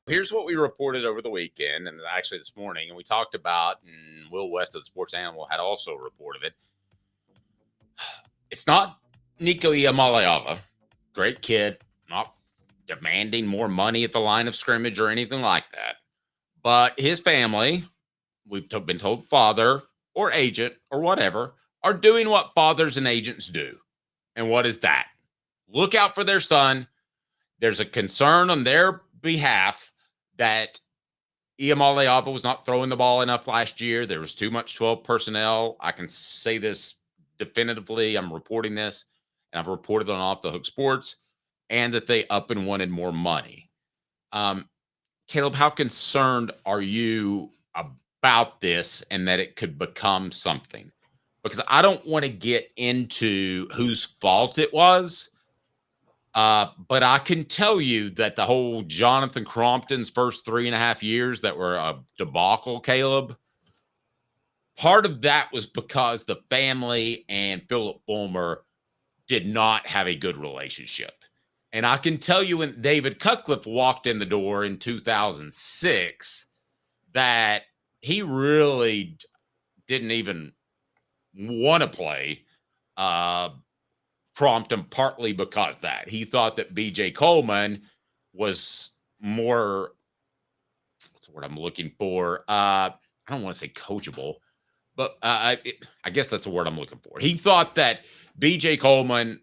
Here's what we reported over the weekend, and actually this morning, and we talked about, and Will West of the Sports Animal had also reported it. It's not Nico Iamaleava, great kid, not demanding more money at the line of scrimmage or anything like that. But his family, we've been told father or agent or whatever, are doing what fathers and agents do. And what is that? Look out for their son. There's a concern on their behalf that Iamaleava was not throwing the ball enough last year. There was too much 12 personnel. I can say this definitively. I'm reporting this, and I've reported on Off the Hook Sports, and that they up and wanted more money. Caleb, how concerned are you about this and that it could become something? Because I don't want to get into whose fault it was. But I can tell you that the whole Jonathan Crompton's first 3.5 years that were a debacle, Caleb, part of that was because the family and Philip Fulmer did not have a good relationship. And I can tell you when David Cutcliffe walked in the door in 2006 that he really didn't even want to play Crompton, partly because that he thought that BJ Coleman was more, what's the word I'm looking for? I don't want to say coachable, but I guess that's the word I'm looking for. He thought that BJ Coleman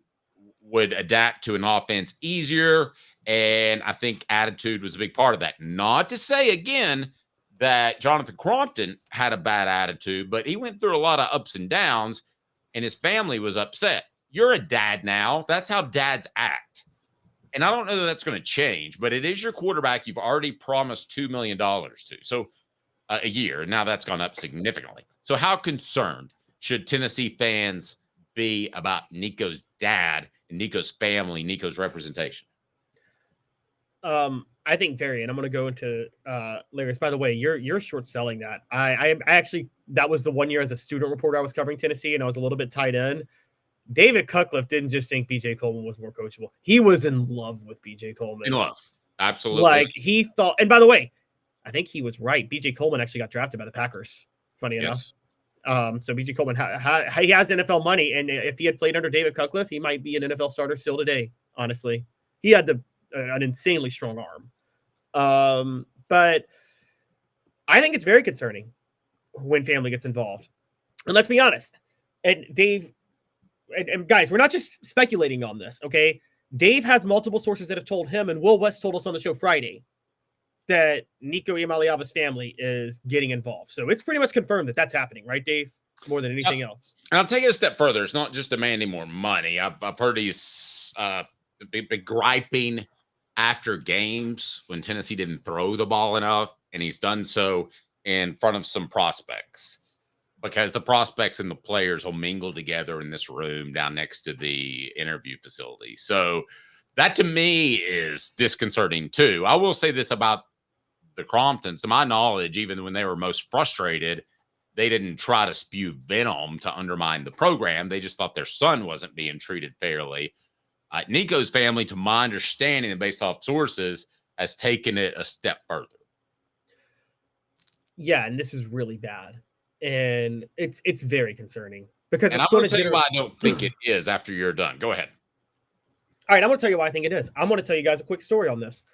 would adapt to an offense easier, and I think attitude was a big part of that. Not to say, again, that Jonathan Crompton had a bad attitude, but he went through a lot of ups and downs, and his family was upset. You're a dad now. That's how dads act. And I don't know that that's going to change, but it is your quarterback you've already promised $2 million to. So a year. Now that's gone up significantly. So how concerned should Tennessee fans be about Nico's dad and Nico's family, Nico's representation? I think very, and I'm going to go into lyrics. By the way, you're short selling that. I actually, that was the 1 year as a student reporter I was covering Tennessee, and I was a little bit tied in. David Cutcliffe didn't just think BJ Coleman was more coachable. He was in love with BJ Coleman. In love. Absolutely. Like he thought, and by the way, I think he was right. BJ Coleman actually got drafted by the Packers, funny enough. So BJ Coleman, he has NFL money, and if he had played under David Cutcliffe, he might be an NFL starter still today, honestly. He had an insanely strong arm. But I think it's very concerning when family gets involved. And let's be honest, and Dave, and guys, we're not just speculating on this, okay? Dave has multiple sources that have told him, and Will West told us on the show Friday, that Nico Iamaleava's family is getting involved. So it's pretty much confirmed that that's happening, right, Dave? More than anything else. And I'll take it a step further. It's not just demanding more money. I've heard he's been griping after games when Tennessee didn't throw the ball enough, and he's done so in front of some prospects, because the prospects and the players will mingle together in this room down next to the interview facility. So that to me is disconcerting too. I will say this about the Cromptons. To my knowledge, even when they were most frustrated, they didn't try to spew venom to undermine the program. They just thought their son wasn't being treated fairly. Nico's family, to my understanding and based off sources, has taken it a step further. Yeah, and this is really bad. And it's very concerning because and it's going to tell you why I don't think it is after you're done. Go ahead. All right, I'm going to tell you why I think it is. I'm going to tell you guys a quick story on this.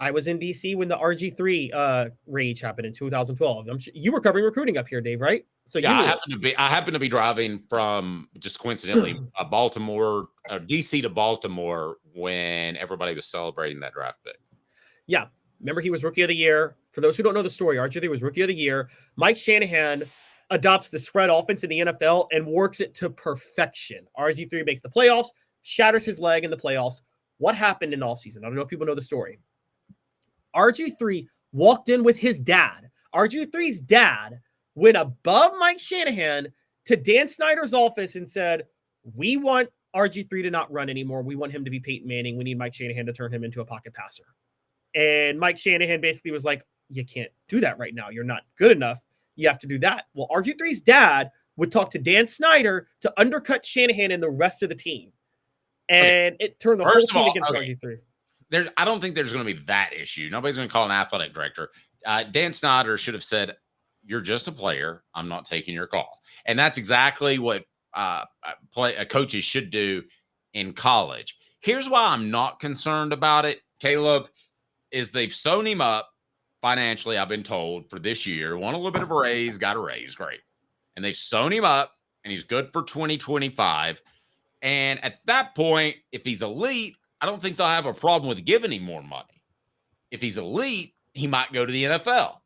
I was in D.C. when the RG3 rage happened in 2012. You were covering recruiting up here, Dave, right? So yeah, I happened to be driving from, just coincidentally, D.C. to Baltimore when everybody was celebrating that draft pick. Yeah. Remember, he was Rookie of the Year. For those who don't know the story, RG3 was Rookie of the Year. Mike Shanahan adopts the spread offense in the NFL and works it to perfection. RG3 makes the playoffs, shatters his leg in the playoffs. What happened in the offseason? I don't know if people know the story. RG3 walked in with his dad. RG3's dad went above Mike Shanahan to Dan Snyder's office and said, we want RG3 to not run anymore. We want him to be Peyton Manning. We need Mike Shanahan to turn him into a pocket passer. And Mike Shanahan basically was like, you can't do that right now. You're not good enough. You have to do that. Well, RG3's dad would talk to Dan Snyder to undercut Shanahan and the rest of the team. And it turned the whole team against RG3. I don't think there's going to be that issue. Nobody's going to call an athletic director. Dan Snyder should have said, "You're just a player. I'm not taking your call." And that's exactly what coaches should do in college. Here's why I'm not concerned about it, Caleb, is they've sewn him up financially, I've been told, for this year. Won a little bit of a raise, got a raise, great. And they've sewn him up, and he's good for 2025. And at that point, if he's elite, I don't think they'll have a problem with giving him more money. If he's elite, he might go to the NFL.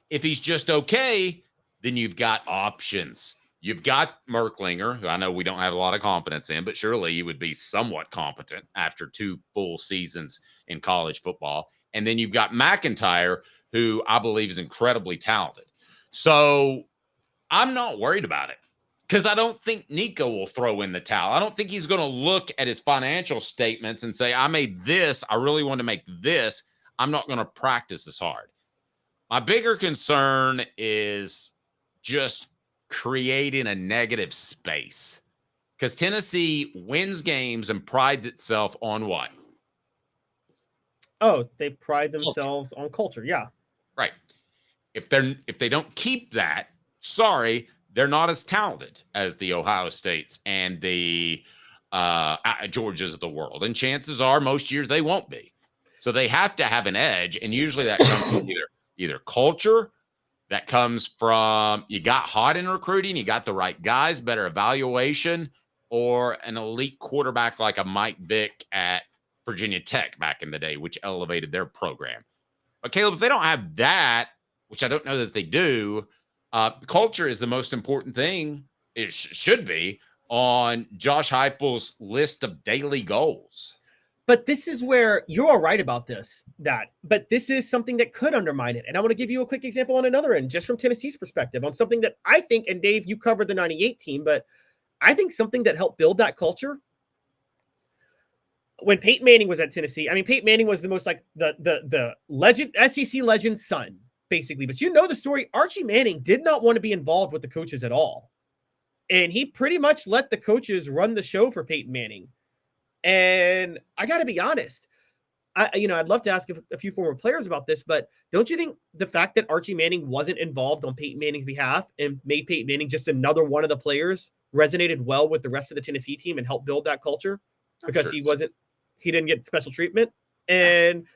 If he's just okay, then you've got options. You've got Merklinger, who I know we don't have a lot of confidence in, but surely he would be somewhat competent after 2 full seasons in college football. And then you've got McIntyre, who I believe is incredibly talented. So I'm not worried about it because I don't think Nico will throw in the towel. I don't think he's going to look at his financial statements and say, I made this. I really want to make this. I'm not going to practice as hard. My bigger concern is just creating a negative space because Tennessee wins games and prides itself on what? Oh, they pride themselves on culture. Yeah. Right. If they don't keep that, sorry, they're not as talented as the Ohio States and the Georgias of the world. And chances are most years they won't be. So they have to have an edge. And usually that comes from either culture, that comes from you got hot in recruiting, you got the right guys, better evaluation, or an elite quarterback like a Mike Vick at Virginia Tech back in the day, which elevated their program. But Caleb, if they don't have that, which I don't know that they do, culture is the most important thing. It should be on Josh Heupel's list of daily goals. But this is where you're all right about this, but this is something that could undermine it. And I want to give you a quick example on another end, just from Tennessee's perspective, on something that I think, and Dave, you covered the 98 team, but I think something that helped build that culture. When Peyton Manning was at Tennessee, I mean, Peyton Manning was the most like the legend, SEC legend's son, basically. But you know the story. Archie Manning did not want to be involved with the coaches at all. And he pretty much let the coaches run the show for Peyton Manning. And I got to be honest, I'd love to ask a few former players about this, but don't you think the fact that Archie Manning wasn't involved on Peyton Manning's behalf and made Peyton Manning just another one of the players resonated well with the rest of the Tennessee team and helped build that culture? Because he didn't get special treatment. And,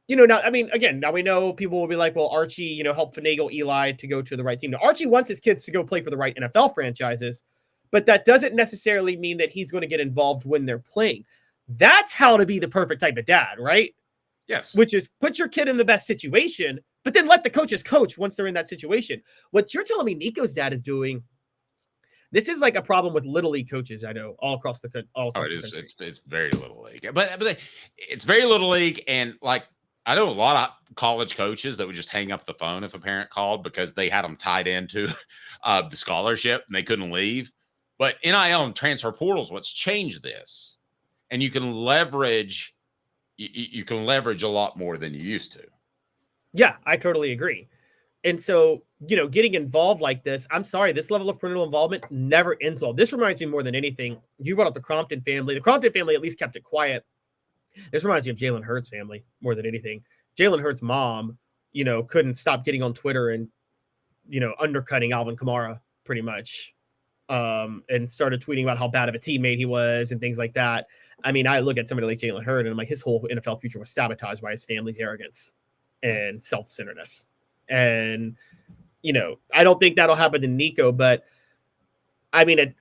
now we know people will be like, well, Archie, helped finagle Eli to go to the right team. Now, Archie wants his kids to go play for the right NFL franchises, but that doesn't necessarily mean that he's going to get involved when they're playing. That's how to be the perfect type of dad, right? Yes. Which is put your kid in the best situation, but then let the coaches coach once they're in that situation. What you're telling me Nico's dad is doing, this is like a problem with Little League coaches, I know, all across the country. It's very Little League. But it's very Little League. And like, I know a lot of college coaches that would just hang up the phone if a parent called because they had them tied into the scholarship and they couldn't leave. But NIL and transfer portals, what's changed this? And you can leverage a lot more than you used to. Yeah, I totally agree. And so, getting involved like this, I'm sorry, this level of parental involvement never ends well. This reminds me more than anything. You brought up the Crompton family. The Crompton family at least kept it quiet. This reminds me of Jalen Hurts' family more than anything. Jalen Hurts' mom, couldn't stop getting on Twitter and, undercutting Alvin Kamara pretty much. And started tweeting about how bad of a teammate he was and things like that. I mean, I look at somebody like Jalen Hurts and I'm like, his whole NFL future was sabotaged by his family's arrogance and self-centeredness. And, I don't think that'll happen to Nico, but I mean,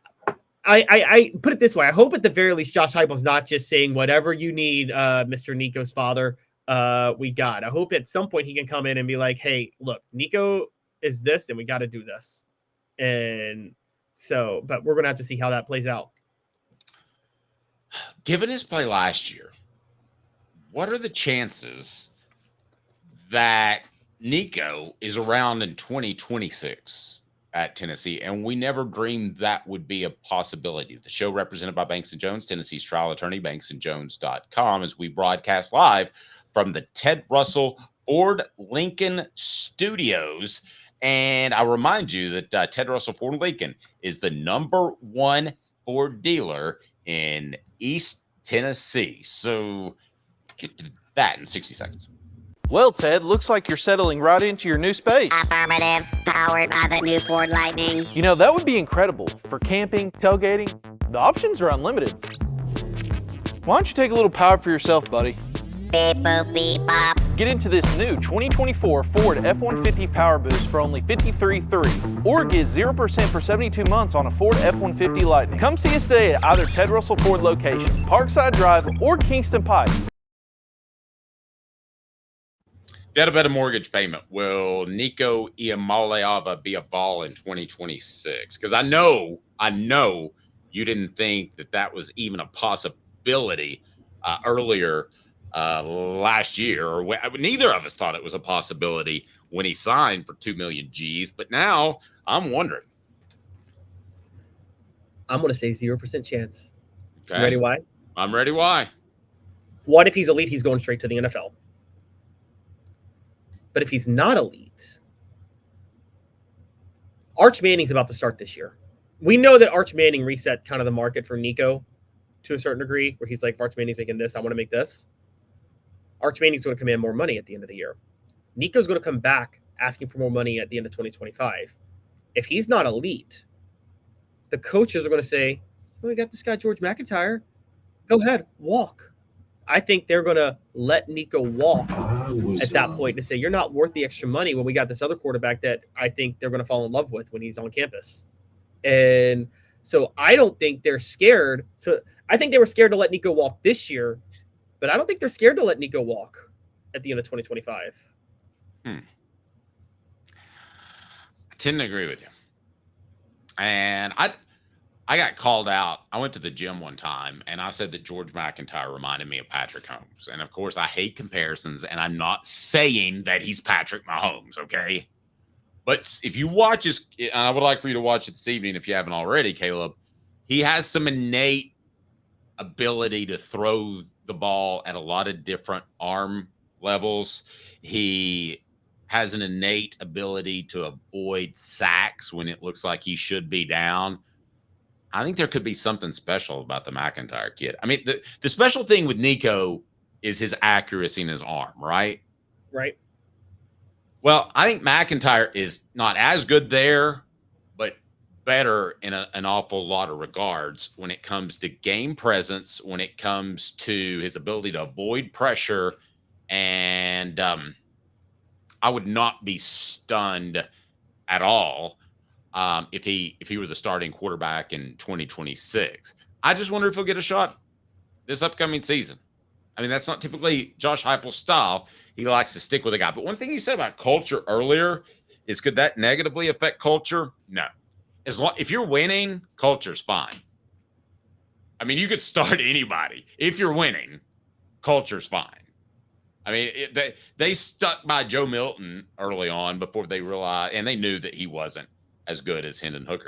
I put it this way. I hope at the very least, Josh Heupel's not just saying whatever you need, Mr. Nico's father, we got. I hope at some point he can come in and be like, hey, look, Nico is this and we got to do this. And so, but we're going to have to see how that plays out. Given his play last year, what are the chances that Nico is around in 2026 at Tennessee? And we never dreamed that would be a possibility. The show represented by Banks & Jones, Tennessee's trial attorney, banksandjones.com, as we broadcast live from the Ted Russell Ford Lincoln Studios. And I remind you that Ted Russell Ford Lincoln is the #1 Ford dealer in East Tennessee. So get to That in 60 seconds. Well, Ted, looks like you're settling right into your new space. Affirmative. Powered by the new Ford Lightning. You know, that would be incredible. For camping, tailgating, the options are unlimited. Why don't you take a little power for yourself, buddy? Beep boop beep bop. Get into this new 2024 Ford F-150 Power Boost for only $53,300, or get 0% for 72 months on a Ford F-150 Lightning. Come see us today at either Ted Russell Ford location, Parkside Drive, or Kingston Pike. If you had a better mortgage payment, will Nico Iamaleava be a ball in 2026? Because I know you didn't think that was even a possibility earlier last year, or neither of us thought it was a possibility when he signed for 2 million G's. But now I'm wondering. I'm going to say 0% chance. Okay. You ready why? I'm ready why. What if he's elite? He's going straight to the NFL. But if he's not elite, Arch Manning's about to start this year. We know that Arch Manning reset kind of the market for Nico to a certain degree, where he's like, Arch Manning's making this, I want to make this. Arch Manning's going to command more money at the end of the year. Nico's going to come back asking for more money at the end of 2025. If he's not elite, the coaches are going to say, oh, we got this guy, George McIntyre. Go ahead, walk. I think they're going to let Nico walk at that point to say, you're not worth the extra money when we got this other quarterback that I think they're going to fall in love with when he's on campus. And so I don't think they're scared to – I think they were scared to let Nico walk this year, but I don't think they're scared to let Nico walk at the end of 2025. I tend to agree with you. And I got called out. I went to the gym one time, and I said that George McIntyre reminded me of Patrick Mahomes. And, of course, I hate comparisons, and I'm not saying that he's Patrick Mahomes, okay? But if you watch his – and I would like for you to watch it this evening if you haven't already, Caleb. He has some innate ability to throw the ball at a lot of different arm levels. He has an innate ability to avoid sacks when it looks like he should be down. I think there could be something special about the McIntyre kid. I mean, the special thing with Nico is his accuracy in his arm, right? Right. Well, I think McIntyre is not as good there, but better in an awful lot of regards when it comes to game presence, when it comes to his ability to avoid pressure. And I would not be stunned at all if he were the starting quarterback in 2026. I just wonder if he'll get a shot this upcoming season. I mean, that's not typically Josh Heupel's style. He likes to stick with a guy. But one thing you said about culture earlier is, could that negatively affect culture? No. If you're winning, culture's fine. I mean, you could start anybody. If you're winning, culture's fine. I mean, they stuck by Joe Milton early on before they realized, and they knew that he wasn't as good as Hendon Hooker.